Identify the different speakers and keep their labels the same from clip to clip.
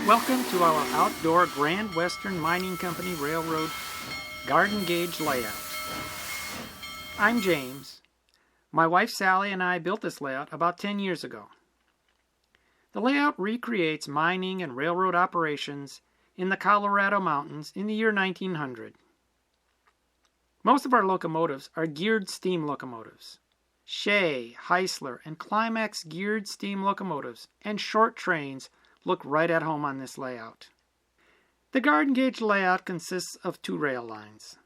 Speaker 1: Welcome to our outdoor Grand Western Mining Company Railroad garden gauge layout. I'm James. My wife Sally and I built this layout about 10 years ago. The layout recreates mining and railroad operations in the Colorado mountains in the year 1900. Most of our locomotives are geared steam locomotives. Shea, Heisler, and Climax geared steam locomotives and short trains look right at home on this layout. The garden gauge layout consists of two rail lines.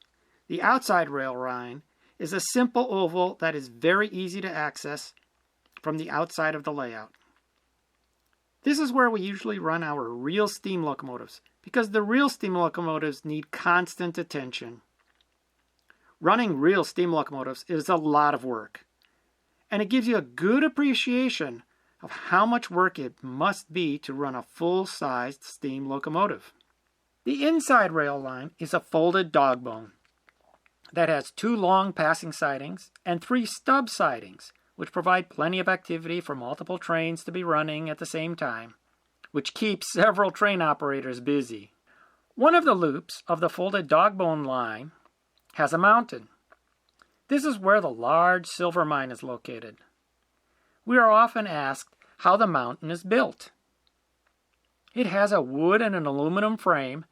Speaker 1: The outside rail line is a simple oval that is very easy to access from the outside of the layout. This is where we usually run our real steam locomotives because the real steam locomotives need constant attention. Running real steam locomotives is a lot of work, and it gives you a good appreciation of how much work it must be to run a full-sized steam locomotive. The inside rail line is a folded dog bone that has two long passing sidings and three stub sidings, which provide plenty of activity for multiple trains to be running at the same time, which keeps several train operators busy. One of the loops of the folded dog bone line has a mountain. This is where the large silver mine is located. We are often asked how the mountain is built. It has a wood and an aluminum frame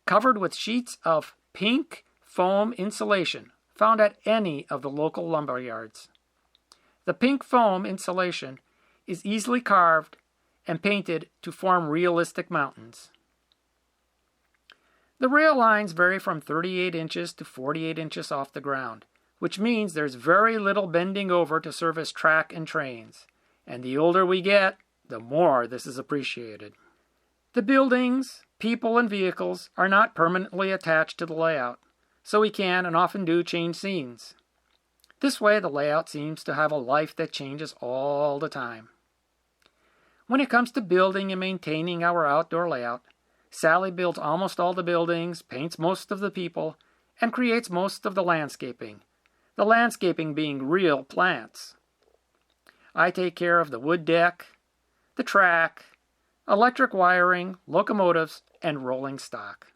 Speaker 1: covered with sheets of pink foam insulation found at any of the local lumber yards. The pink foam insulation is easily carved and painted to form realistic mountains. The rail lines vary from 38 inches to 48 inches off the ground, which means there's very little bending over to service track and trains. And the older we get, the more this is appreciated. The buildings, people, and vehicles are not permanently attached to the layout, so we can and often do change scenes. This way, the layout seems to have a life that changes all the time. When it comes to building and maintaining our outdoor layout, Sally builds almost all the buildings, paints most of the people, and creates most of the landscaping being real plants. I take care of the wood deck, the track, electric wiring, locomotives, and rolling stock.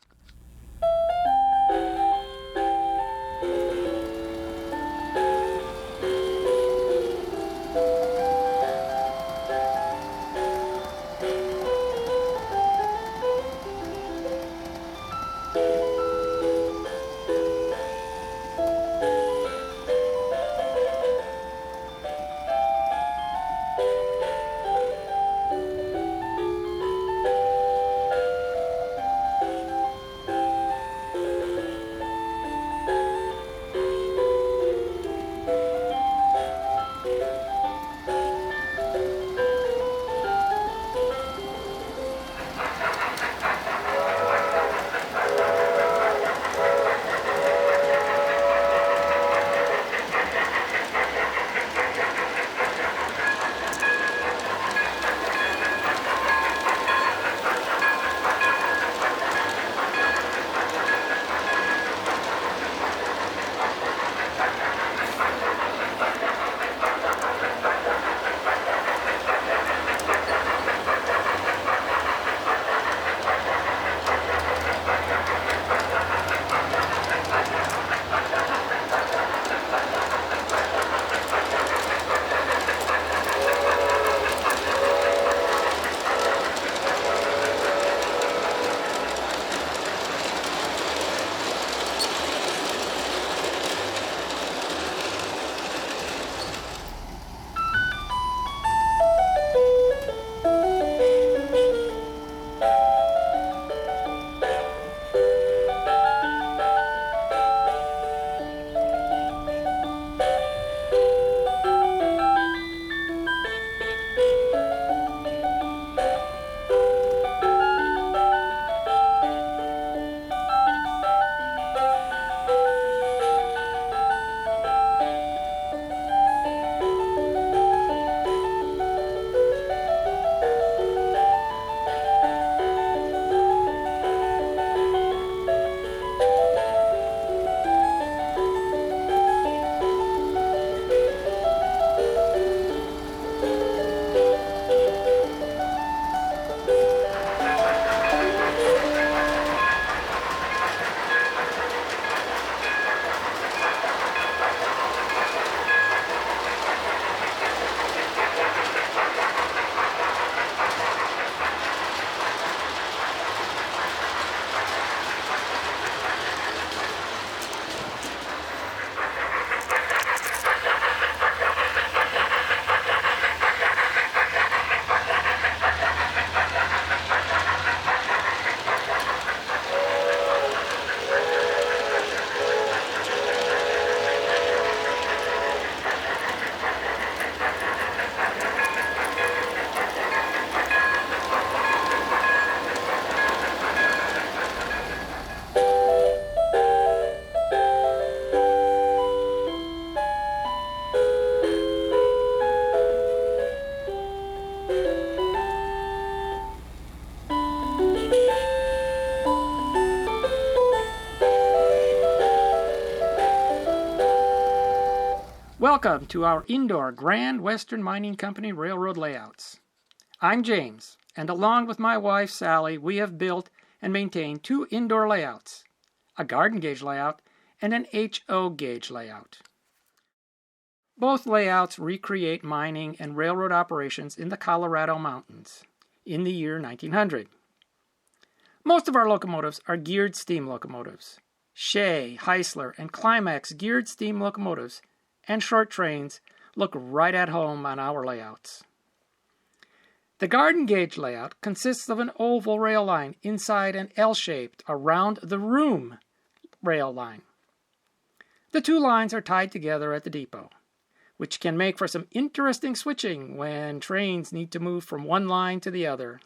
Speaker 1: Welcome to our indoor Grand Western Mining Company railroad layouts. I'm James, and along with my wife Sally, we have built and maintained two indoor layouts, a garden gauge layout and an HO gauge layout. Both layouts recreate mining and railroad operations in the Colorado mountains in the year 1900. Most of our locomotives are geared steam locomotives. Shea, Heisler, and Climax geared steam locomotives and short trains look right at home on our layouts. The garden gauge layout consists of an oval rail line inside an L-shaped around the room rail line. The two lines are tied together at the depot, which can make for some interesting switching when trains need to move from one line to the other.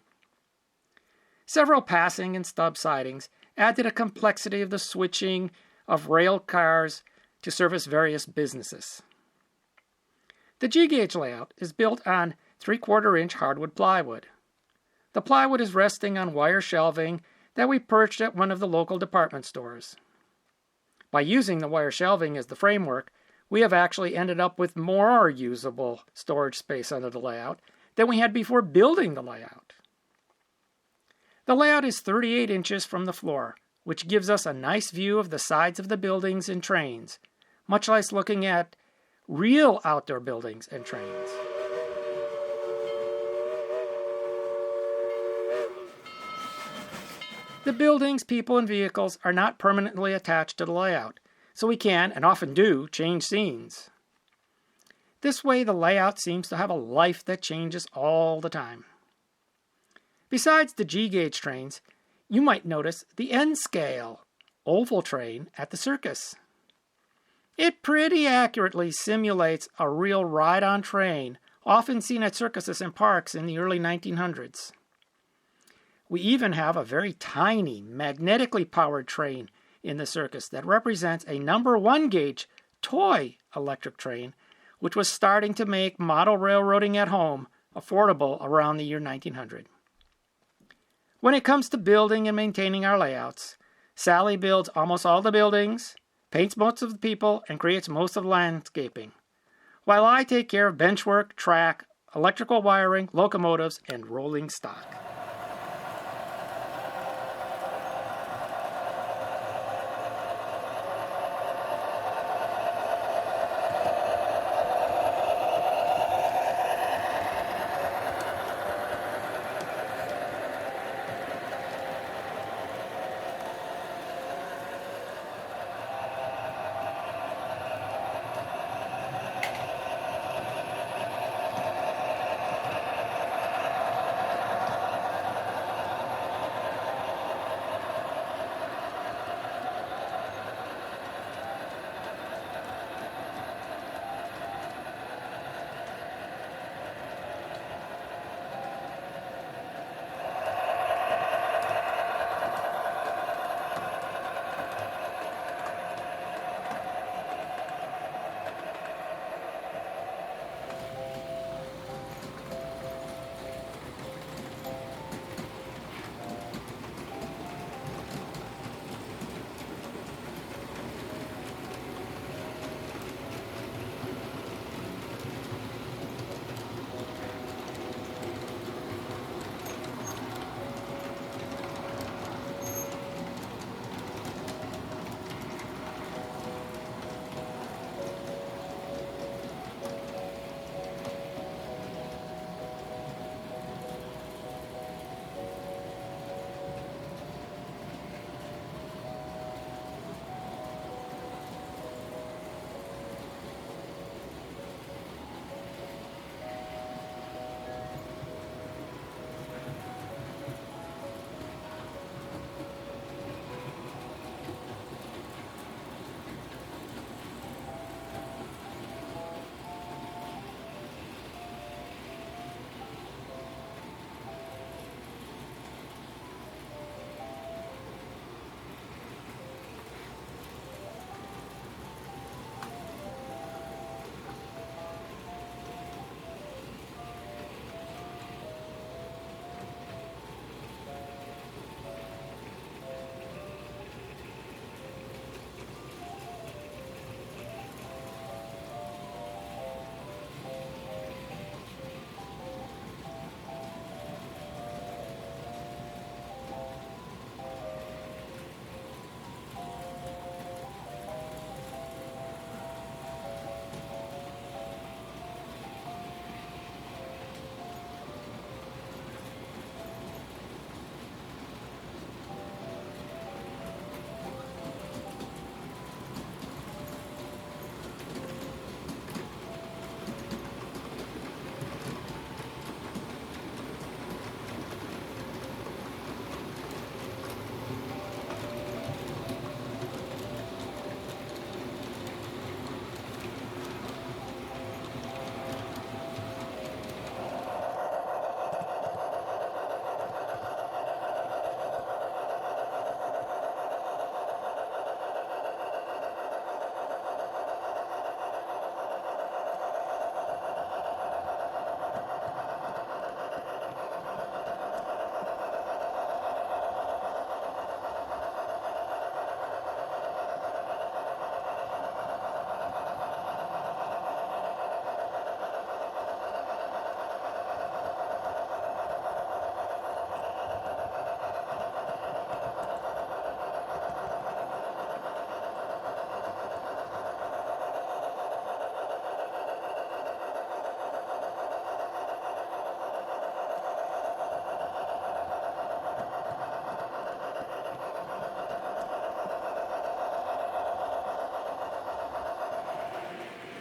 Speaker 1: Several passing and stub sidings add to the complexity of the switching of rail cars to service various businesses. The G-gauge layout is built on 3/4-inch hardwood plywood. The plywood is resting on wire shelving that we purchased at one of the local department stores. By using the wire shelving as the framework, we have actually ended up with more usable storage space under the layout than we had before building the layout. The layout is 38 inches from the floor, which gives us a nice view of the sides of the buildings and trains, much like looking at real outdoor buildings and trains. The buildings, people, and vehicles are not permanently attached to the layout, so we can, and often do, change scenes. This way, the layout seems to have a life that changes all the time. Besides the G-gauge trains, you might notice the N-scale oval train at the circus. It pretty accurately simulates a real ride-on train, often seen at circuses and parks in the early 1900s. We even have a very tiny, magnetically powered train in the circus that represents a number 1 gauge toy electric train, which was starting to make model railroading at home affordable around the year 1900. When it comes to building and maintaining our layouts, Sally builds almost all the buildings, paints most of the people, and creates most of the landscaping, while I take care of benchwork, track, electrical wiring, locomotives, and rolling stock.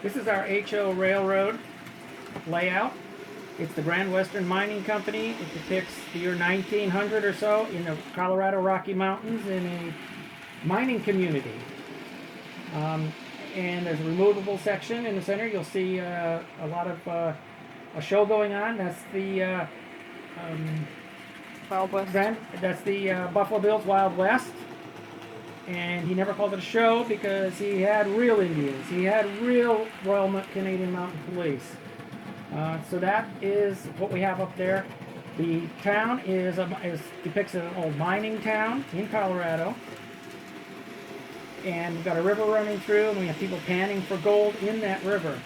Speaker 1: This is our HO Railroad layout. It's the Grand Western Mining Company. It depicts the year 1900 or so in the Colorado Rocky Mountains in a mining community. And there's a removable section in the center. You'll see a lot of a show going on. That's the
Speaker 2: Wild West.
Speaker 1: that's the Buffalo Bills Wild West. And he never called it a show because he had real Indians. He had real Royal Canadian Mounted Police. So that is what we have up there. The town depicts an old mining town in Colorado. And we've got a river running through, and we have people panning for gold in that river.